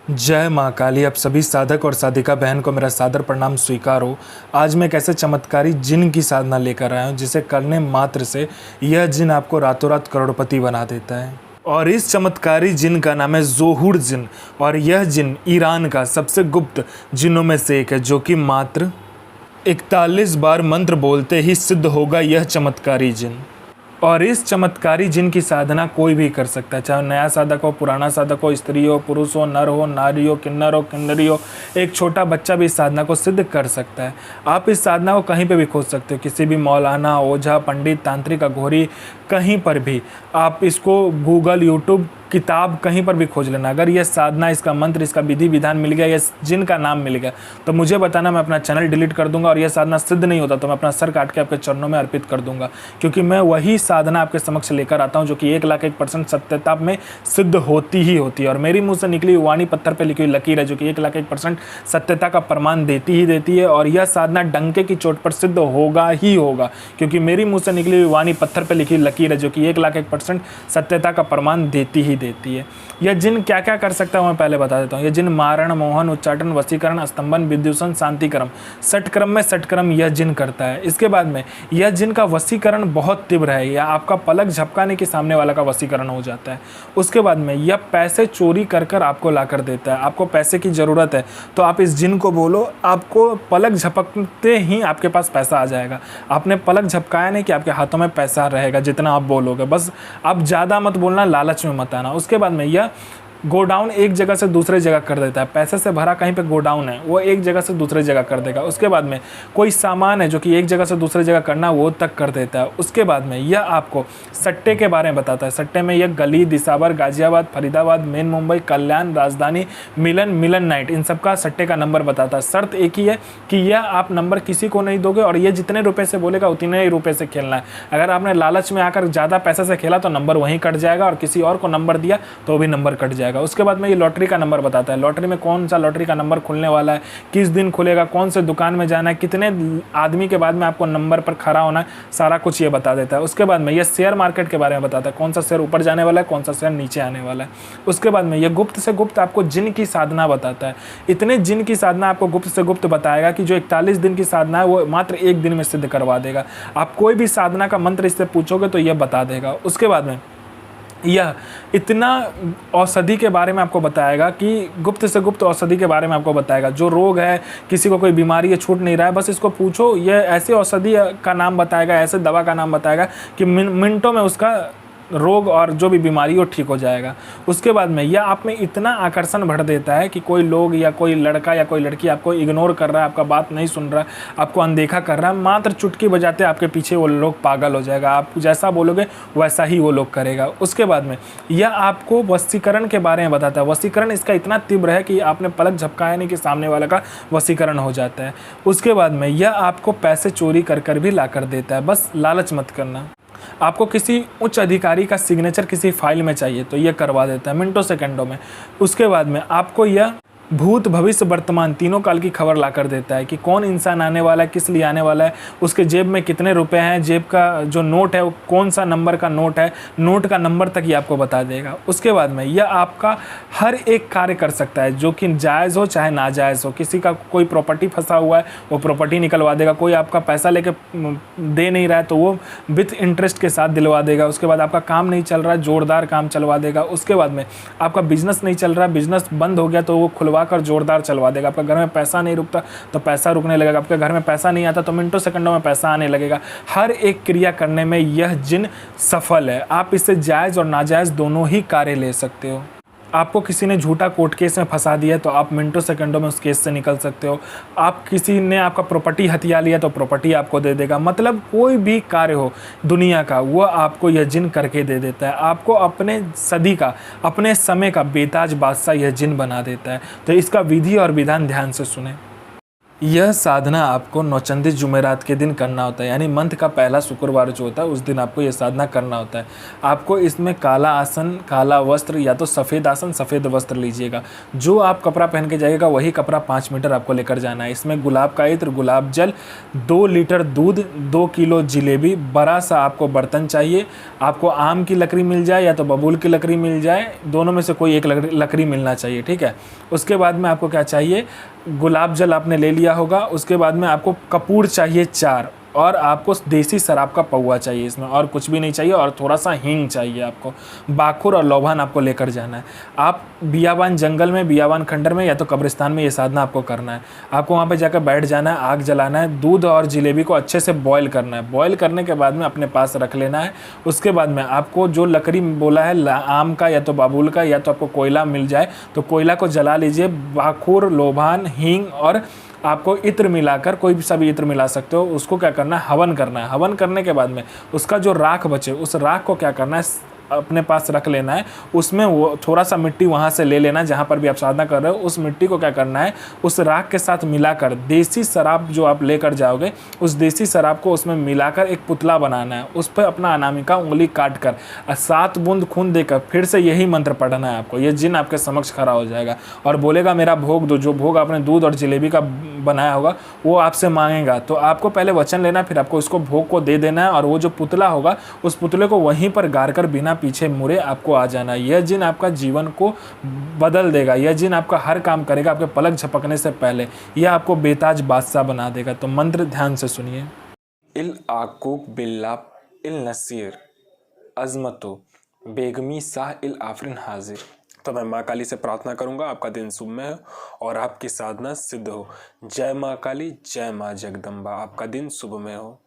जय माँ काली। आप सभी साधक और साधिका बहन को मेरा सादर प्रणाम स्वीकार हो। आज मैं एक ऐसे चमत्कारी जिन की साधना लेकर आया हूँ जिसे करने मात्र से यह जिन आपको रातों रात करोड़पति बना देता है। और इस चमत्कारी जिन का नाम है ज़ोहूर जिन। और यह जिन ईरान का सबसे गुप्त जिनों में से एक है, जो कि मात्र 41 बार मंत्र बोलते ही सिद्ध होगा यह चमत्कारी जिन। और इस चमत्कारी जिन की साधना कोई भी कर सकता है, चाहे नया साधक हो, पुराना साधक हो, स्त्री हो, पुरुष हो, नर हो, नारी हो, किन्नरी हो, एक छोटा बच्चा भी इस साधना को सिद्ध कर सकता है। आप इस साधना को कहीं पे भी खोज सकते हो, किसी भी मौलाना, ओझा, पंडित, तांत्रिक, अघोरी, कहीं पर भी आप इसको गूगल, यूट्यूब, किताब कहीं पर भी खोज लेना। अगर यह साधना, इसका मंत्र, इसका विधि विधान मिल गया, यह जिन का नाम मिल गया, तो मुझे बताना, मैं अपना चैनल डिलीट कर दूंगा। और यह साधना सिद्ध नहीं होता तो मैं अपना सर काट के आपके चरणों में अर्पित कर दूंगा, क्योंकि मैं वही साधना आपके समक्ष लेकर आता हूं जो कि 1,01% सत्यता में सिद्ध होती ही होती है। और मेरी मुंह से निकली वाणी पत्थर पे लिखी हुई लकीर है जो कि 1,01% सत्यता का प्रमाण देती ही देती है। और यह साधना डंके की चोट पर सिद्ध होगा ही होगा, क्योंकि मेरी मुंह से निकली हुई वाणी पत्थर पे लिखी हुई लकीर है जो कि 1,01% सत्यता का प्रमाण देती ही देती है। यह जिन क्या क्या कर सकता है मैं पहले बता देता हूँ। यह जिन मारण, मोहन, उच्चाटन, वशीकरण, स्तंभन, विद्युषण, शांतिक्रम, षटक्रम में षटक्रम यह जिन करता है। इसके बाद में यह जिन का वशीकरण बहुत तीव्र है, या आपका पलक झपकाने के सामने वाला का वशीकरण हो जाता है। उसके बाद में यह पैसे चोरी कर कर आपको ला कर देता है। आपको पैसे की ज़रूरत है तो आप इस जिन को बोलो, आपको पलक झपकते ही आपके पास पैसा आ जाएगा। आपने पलक झपकाया नहीं कि आपके हाथों में पैसा रहेगा जितना आप बोलोगे। बस आप ज़्यादा मत बोलना, लालच में मत आना। उसके बाद में यह गोडाउन एक जगह से दूसरे जगह कर देता है। पैसे से भरा कहीं पे गोडाउन है, वो एक जगह से दूसरे जगह कर देगा। उसके बाद में कोई सामान है जो कि एक जगह से दूसरे जगह करना, वो तक कर देता है। उसके बाद में यह आपको सट्टे के बारे में बताता है। सट्टे में यह गली, दिसावर, गाजियाबाद, फरीदाबाद, मेन मुंबई, कल्याण, राजधानी, मिलन नाइट, इन सब का सट्टे का नंबर बताता है। शर्त एक ही है कि यह आप नंबर किसी को नहीं दोगे, और ये जितने रुपये से बोलेगा उतने ही रुपये से खेलना है। अगर आपने लालच में आकर ज़्यादा पैसे से खेला तो नंबर वहीं कट जाएगा, और किसी और को नंबर दिया तो भी नंबर कट जाएगा। उसके बाद में ये लॉटरी का नंबर बताता है। लॉटरी में कौन सा लॉटरी का नंबर खुलने वाला है, किस दिन खुलेगा, कौन से दुकान में जाना है, कितने आदमी के बाद में आपको नंबर पर खड़ा होना है, सारा कुछ ये बता देता है। उसके बाद में ये शेयर मार्केट के बारे में बताता है, कौन सा शेयर ऊपर जाने वाला है, कौन सा शेयर नीचे आने वाला है। उसके बाद में ये गुप्त से गुप्त आपको जिन की साधना बताता है। इतने जिन की साधना आपको गुप्त से गुप्त बताएगा कि जो 41 दिन की साधना है वो मात्र एक दिन में सिद्ध करवा देगा। आप कोई भी साधना का मंत्र इससे पूछोगे तो ये बता देगा। उसके बाद में यह इतना औषधि के बारे में आपको बताएगा कि गुप्त से गुप्त औषधि के बारे में आपको बताएगा। जो रोग है, किसी को कोई बीमारी है, छूट नहीं रहा है, बस इसको पूछो, यह ऐसे औषधि का नाम बताएगा, ऐसे दवा का नाम बताएगा कि मिनटों में उसका रोग और जो भी बीमारी हो ठीक हो जाएगा। उसके बाद में यह आप में इतना आकर्षण भर देता है कि कोई लोग या कोई लड़का या कोई लड़की आपको इग्नोर कर रहा है, आपका बात नहीं सुन रहा है, आपको अनदेखा कर रहा है, मात्र चुटकी बजाते आपके पीछे वो लोग पागल हो जाएगा। आप जैसा बोलोगे वैसा ही वो लोग करेगा। उसके बाद में यह आपको वशीकरण के बारे में बताता है। वशीकरण इसका इतना तीव्र है कि आपने पलक झपकाया नहीं कि सामने वाला का वशीकरण हो जाता है। उसके बाद में यह आपको पैसे चोरी कर कर भी ला कर देता है। बस लालच मत करना। आपको किसी उच्च अधिकारी का सिग्नेचर किसी फाइल में चाहिए तो यह करवा देता है मिनटों सेकंडों में। उसके बाद में आपको यह भूत, भविष्य, वर्तमान तीनों काल की खबर ला कर देता है कि कौन इंसान आने वाला है, किस लिए आने वाला है, उसके जेब में कितने रुपए हैं, जेब का जो नोट है वो कौन सा नंबर का नोट है, नोट का नंबर तक ये आपको बता देगा। उसके बाद में यह आपका हर एक कार्य कर सकता है, जो कि जायज़ हो चाहे नाजायज़ हो। किसी का कोई प्रॉपर्टी फंसा हुआ है वो प्रॉपर्टी निकलवा देगा। कोई आपका पैसा लेके दे नहीं रहा है तो वो विथ इंटरेस्ट के साथ दिलवा देगा। उसके बाद आपका काम नहीं चल रहा है, जोरदार काम चलवा देगा। उसके बाद में आपका बिजनेस नहीं चल रहा, बिजनेस बंद हो गया तो वो खुलवा कर जोरदार चलवा देगा। आपका घर में पैसा नहीं रुकता तो पैसा रुकने लगेगा। आपके घर में पैसा नहीं आता तो मिनटों सेकंडों में पैसा आने लगेगा। हर एक क्रिया करने में यह जिन सफल है। आप इससे जायज़ और नाजायज़ दोनों ही कार्य ले सकते हो। आपको किसी ने झूठा कोर्ट केस में फंसा दिया तो आप मिनटों सेकंडों में उस केस से निकल सकते हो। आप किसी ने आपका प्रॉपर्टी हथिया लिया तो प्रॉपर्टी आपको दे देगा। मतलब कोई भी कार्य हो दुनिया का वो आपको यह जिन करके दे देता है। आपको अपने सदी का, अपने समय का बेताज बादशाह यह जिन बना देता है। तो इसका विधि और विधान ध्यान से सुने। यह साधना आपको नौचंदी जुमेरात के दिन करना होता है, यानी मंथ का पहला शुक्रवार जो होता है उस दिन आपको यह साधना करना होता है। आपको इसमें काला आसन, काला वस्त्र या तो सफ़ेद आसन, सफ़ेद वस्त्र लीजिएगा। जो आप कपड़ा पहन के जाइएगा वही कपड़ा 5 मीटर आपको लेकर जाना है। इसमें गुलाब का इत्र, गुलाब जल, 2 लीटर दूध, 2 किलो जिलेबी, बड़ा सा आपको बर्तन चाहिए। आपको आम की लकड़ी मिल जाए या तो बबूल की लकड़ी मिल जाए, दोनों में से कोई एक लकड़ी मिलना चाहिए, ठीक है। उसके बाद में आपको क्या चाहिए, गुलाब जल आपने ले लिया होगा। उसके बाद में आपको कपूर चाहिए 4, और आपको देसी शराब का पौवा चाहिए इसमें, और कुछ भी नहीं चाहिए। और थोड़ा सा हींग चाहिए आपको। बाखुर और लौभान आपको लेकर जाना है। आप बियाबान जंगल में, बियाबान खंडर में या तो कब्रिस्तान में ये साधना आपको करना है। आपको वहाँ पे जाकर बैठ जाना है, आग जलाना है, दूध और जिलेबी को अच्छे से बॉयल करना है। बॉयल करने के बाद में अपने पास रख लेना है। उसके बाद में आपको जो लकड़ी बोला है आम का या तो बाबुल का, या तो आपको कोयला मिल जाए तो कोयला को जला लीजिए। बाखुर, लोभान, हींग और आपको इत्र मिलाकर, कोई भी सभी इत्र मिला सकते हो, उसको क्या करना है, हवन करना है। हवन करने के बाद में उसका जो राख बचे, उस राख को क्या करना है, अपने पास रख लेना है। उसमें वो थोड़ा सा मिट्टी वहाँ से ले लेना है जहाँ पर भी आप साधना कर रहे हो। उस मिट्टी को क्या करना है, उस राख के साथ मिलाकर देसी शराब जो आप लेकर जाओगे, उस देसी शराब को उसमें मिलाकर एक पुतला बनाना है। उस पर अपना अनामिका उंगली काट कर 7 बूंद खून देकर फिर से यही मंत्र पढ़ना है आपको। ये जिन आपके समक्ष खड़ा हो जाएगा और बोलेगा मेरा भोग दो। जो भोग आपने दूध और जलेबी का बनाया होगा वो आपसे मांगेगा। तो आपको पहले वचन लेना, फिर आपको इसको भोग को दे देना है। और वो जो पुतला होगा उस पुतले को वहीं पर गाड़ कर बिना पीछे मुड़े आपको आ जाना है। यह जिन आपका जीवन को बदल देगा। यह जिन आपका हर काम करेगा आपके पलक झपकने से पहले। यह आपको बेताज बादशाह बना देगा। तो मंत्र ध्यान से सुनिए। इल आकूक बिल्लाप इल नसीर अजमतो बेगमी शाह इल आफरीन हाजिर। तो मैं माँ काली से प्रार्थना करूंगा आपका दिन शुभमय हो और आपकी साधना सिद्ध हो। जय माँ काली, जय माँ जगदम्बा। आपका दिन शुभमय हो।